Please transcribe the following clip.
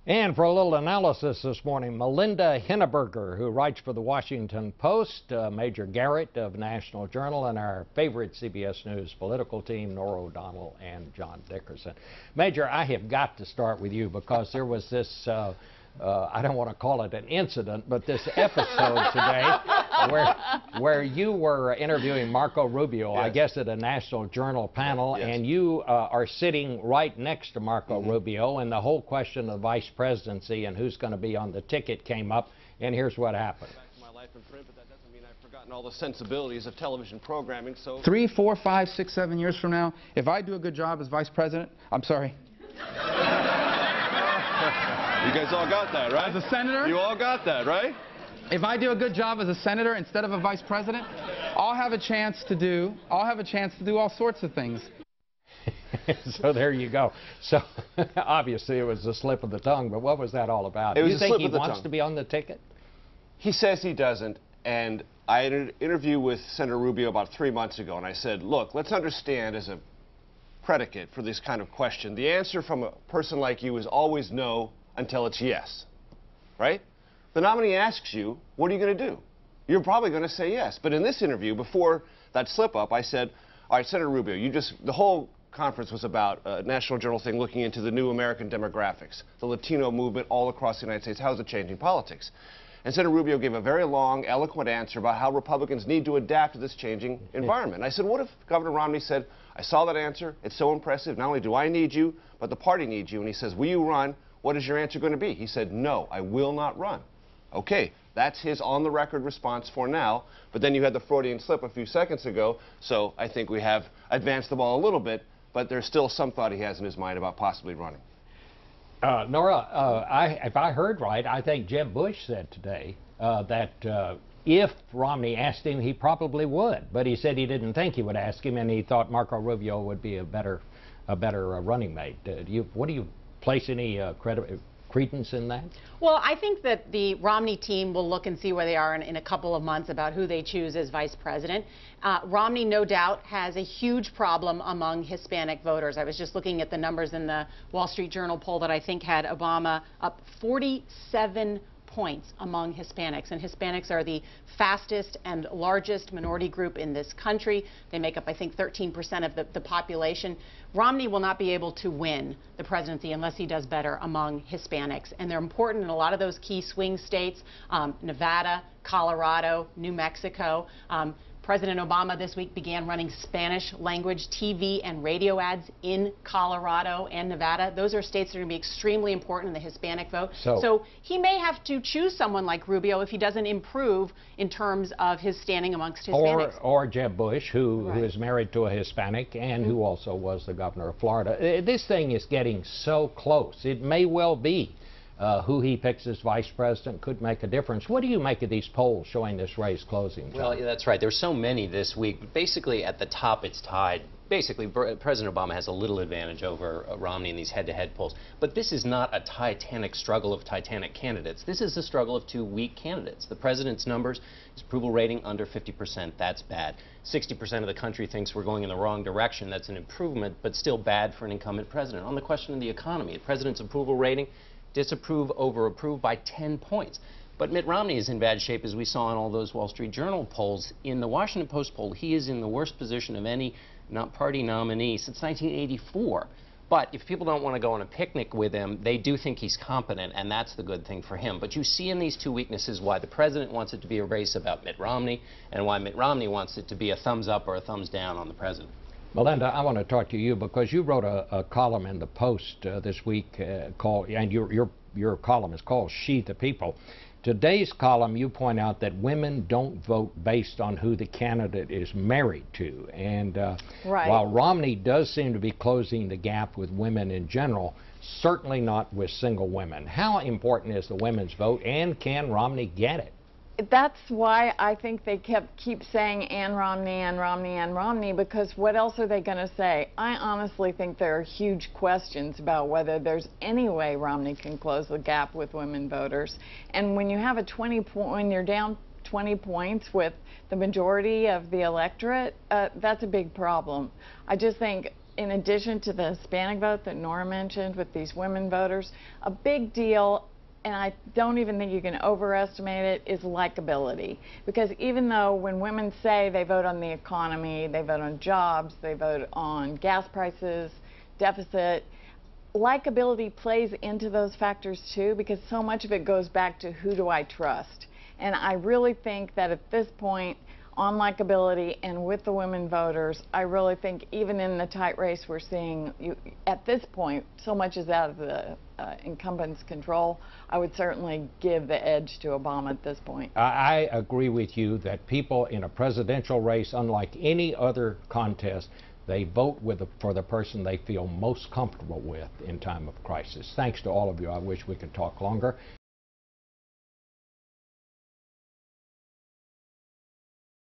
And for a little analysis this morning, Melinda Henneberger, who writes for the Washington Post, Major Garrett of National Journal, and our favorite CBS News political team, Norah O'Donnell and John Dickerson. Major, I have got to start with you because there was this, I don't want to call it an incident, but this episode today where you were interviewing Marco Rubio, yes. I guess at a National Journal panel, yes. And you are sitting right next to Marco Rubio, and the whole question of vice presidency and who's going to be on the ticket came up, and here's what happened. Back to my life in print, but that doesn't mean I've forgotten all the sensibilities of television programming, so... 3, 4, 5, 6, 7 years from now, if I do a good job as vice president, I'm sorry. You guys all got that, right? As a senator? You all got that, right? If I do a good job as a senator instead of a vice president, I'll have a chance to do all sorts of things. So there you go. So obviously it was a slip of the tongue, but what was that all about? Do you think he wants to be on the ticket? He says he doesn't, and I had an interview with Senator Rubio about 3 months ago, and I said, look, let's understand as a predicate for this kind of question, the answer from a person like you is always no until it's yes, right? The nominee asks you, what are you going to do? You're probably going to say yes. But in this interview, before that slip-up, I said, all right, Senator Rubio, the whole conference was about a National Journal thing looking into the new American demographics, the Latino movement all across the United States. How is it changing politics? And Senator Rubio gave a very long, eloquent answer about how Republicans need to adapt to this changing environment. I said, what if Governor Romney said, I saw that answer, it's so impressive, not only do I need you, but the party needs you. And he says, will you run? What is your answer going to be? He said, no, I will not run. Okay, that's his on-the-record response for now, but then you had the Freudian slip a few seconds ago, so I think we have advanced the ball a little bit, but there's still some thought he has in his mind about possibly running. Norah, if I heard right, I think Jeb Bush said today that if Romney asked him, he probably would, but he said he didn't think he would ask him, and he thought Marco Rubio would be a better running mate. What do you place any credence in that? Well, I think that the Romney team will look and see where they are in a couple of months about who they choose as vice president. Romney, no doubt, has a huge problem among Hispanic voters. I was just looking at the numbers in the Wall Street Journal poll that I think had Obama up 47 points among Hispanics, and Hispanics are the fastest and largest minority group in this country. They make up, I think, 13% of the population. Romney will not be able to win the presidency unless he does better among Hispanics, and they're important in a lot of those key swing states, Nevada, Colorado, New Mexico. President Obama this week began running Spanish-language TV and radio ads in Colorado and Nevada. Those are states that are going to be extremely important in the Hispanic vote. So he may have to choose someone like Rubio if he doesn't improve in terms of his standing amongst Hispanics. Or Jeb Bush, who is married to a Hispanic and who also was the governor of Florida. This thing is getting so close. It may well be who he picks as vice president could make a difference. What do you make of these polls showing this race closing? John? Well, yeah, that's right. There's so many this week. Basically, at the top, it's tied. Basically, President Obama has a little advantage over Romney in these head-to-head polls. But this is not a titanic struggle of titanic candidates. This is a struggle of two weak candidates. The president's numbers, his approval rating under 50%, that's bad. 60% of the country thinks we're going in the wrong direction. That's an improvement, but still bad for an incumbent president. On the question of the economy, the president's approval rating, disapprove over approve by 10 points. But Mitt Romney is in bad shape, as we saw in all those Wall Street Journal polls. In the Washington Post poll, he is in the worst position of any party nominee since 1984. But if people don't want to go on a picnic with him, they do think he's competent, and that's the good thing for him. But you see in these two weaknesses why the president wants it to be a race about Mitt Romney and why Mitt Romney wants it to be a thumbs up or a thumbs down on the president. Melinda, I want to talk to you because you wrote a column in the Post this week called, and your column is called She the People. Today's column, you point out that women don't vote based on who the candidate is married to. And while Romney does seem to be closing the gap with women in general, certainly not with single women. How important is the women's vote, and can Romney get it? That's why I think they keep saying Ann Romney, Ann Romney, Ann Romney, because what else are they going to say? I honestly think there are huge questions about whether there's any way Romney can close the gap with women voters. And when you have when you're down 20 points with the majority of the electorate, that's a big problem. I just think in addition to the Hispanic vote that Norah mentioned with these women voters, a big deal, and I don't even think you can overestimate it, is likability. Because even though when women say they vote on the economy, they vote on jobs, they vote on gas prices, deficit, likability plays into those factors too, because so much of it goes back to who do I trust. And I really think that at this point, on likability and with the women voters, I really think even in the tight race we're seeing, at this point, so much is out of the incumbent's control. I would certainly give the edge to Obama at this point. I agree with you that people in a presidential race, unlike any other contest, they vote for the person they feel most comfortable with in time of crisis. Thanks to all of you. I wish we could talk longer.